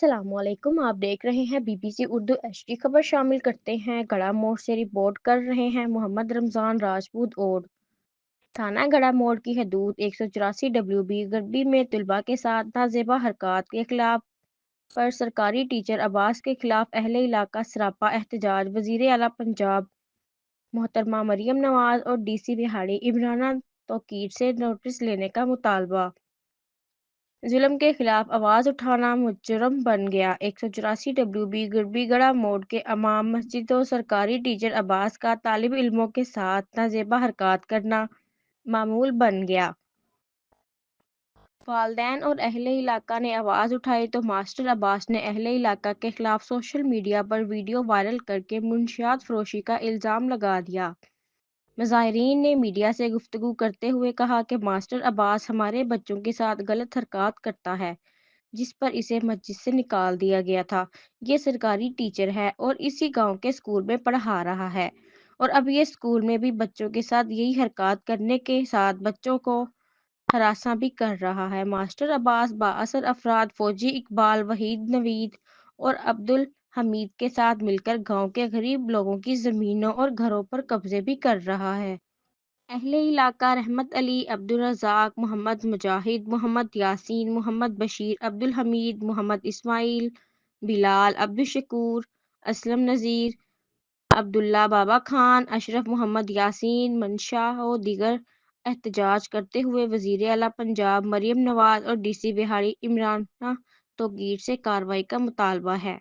अस्सलाम वालेकुम। आप देख रहे हैं बीबीसी उर्दू एचडी खबर। शामिल करते हैं। गड़ा मोड़ से रिपोर्ट कर रहे हैं मोहम्मद रमज़ान राजपूत। और थाना गड़ा मोड़ की हदूद 184 WB गरबी में तलबा के साथ नाजेबा हरकत के खिलाफ पर सरकारी टीचर अब्बास के खिलाफ अहले इलाका सरापा एहतजाज। वज़ीर आला पंजाब मोहतरमा मरियम नवाज और DC बिहाड़ी इमराना तौकीर से नोटिस लेने का मुतालबा। जुल्म के खिलाफ आवाज़ उठाना मुजरम बन गया। 184 WB गरबी गड़ा मोड़ के अमाम मस्जिद और सरकारी टीचर अब्बास का तालिब इल्मों के साथ नाजेबा हरकत करना मामूल बन गया। वालदैन और अहले इलाका ने आवाज़ उठाई तो मास्टर अब्बास ने अहले इलाका के खिलाफ सोशल मीडिया पर वीडियो वायरल करके मुनशियात फरोशी का इल्ज़ाम लगा दिया। मुज़ाहिरीन ने मीडिया से गुफ्तगू करते हुए कहा कि मास्टर अब्बास हमारे बच्चों के साथ गलत हरकत करता है, जिस पर इसे मस्जिद से निकाल दिया गया था। ये सरकारी टीचर है और इसी गांव के स्कूल में पढ़ा रहा है, और अब ये स्कूल में भी बच्चों के साथ यही हरकत करने के साथ बच्चों को हरासा भी कर रहा है। मास्टर अब्बास बाअसर अफराद फौजी इकबाल, वहीद, नवीद और अब्दुल हमीद के साथ मिलकर गांव के गरीब लोगों की ज़मीनों और घरों पर कब्जे भी कर रहा है। अहले इलाका रहमत अली, अब्दुल रज़ाक, मोहम्मद मुजाहिद, मोहम्मद यासीन, मोहम्मद बशीर, अब्दुल हमीद, मोहम्मद इस्माइल, बिलाल, अब्दुल शकूर, असलम नज़ीर, अब्दुल्ला बाबा खान, अशरफ मोहम्मद यासीन, मंशा और दीगर एहतजाज करते हुए वज़ीर आला पंजाब मरियम नवाज और DC बिहाड़ी इमराना तौकीर से कार्रवाई का मुतालबा है।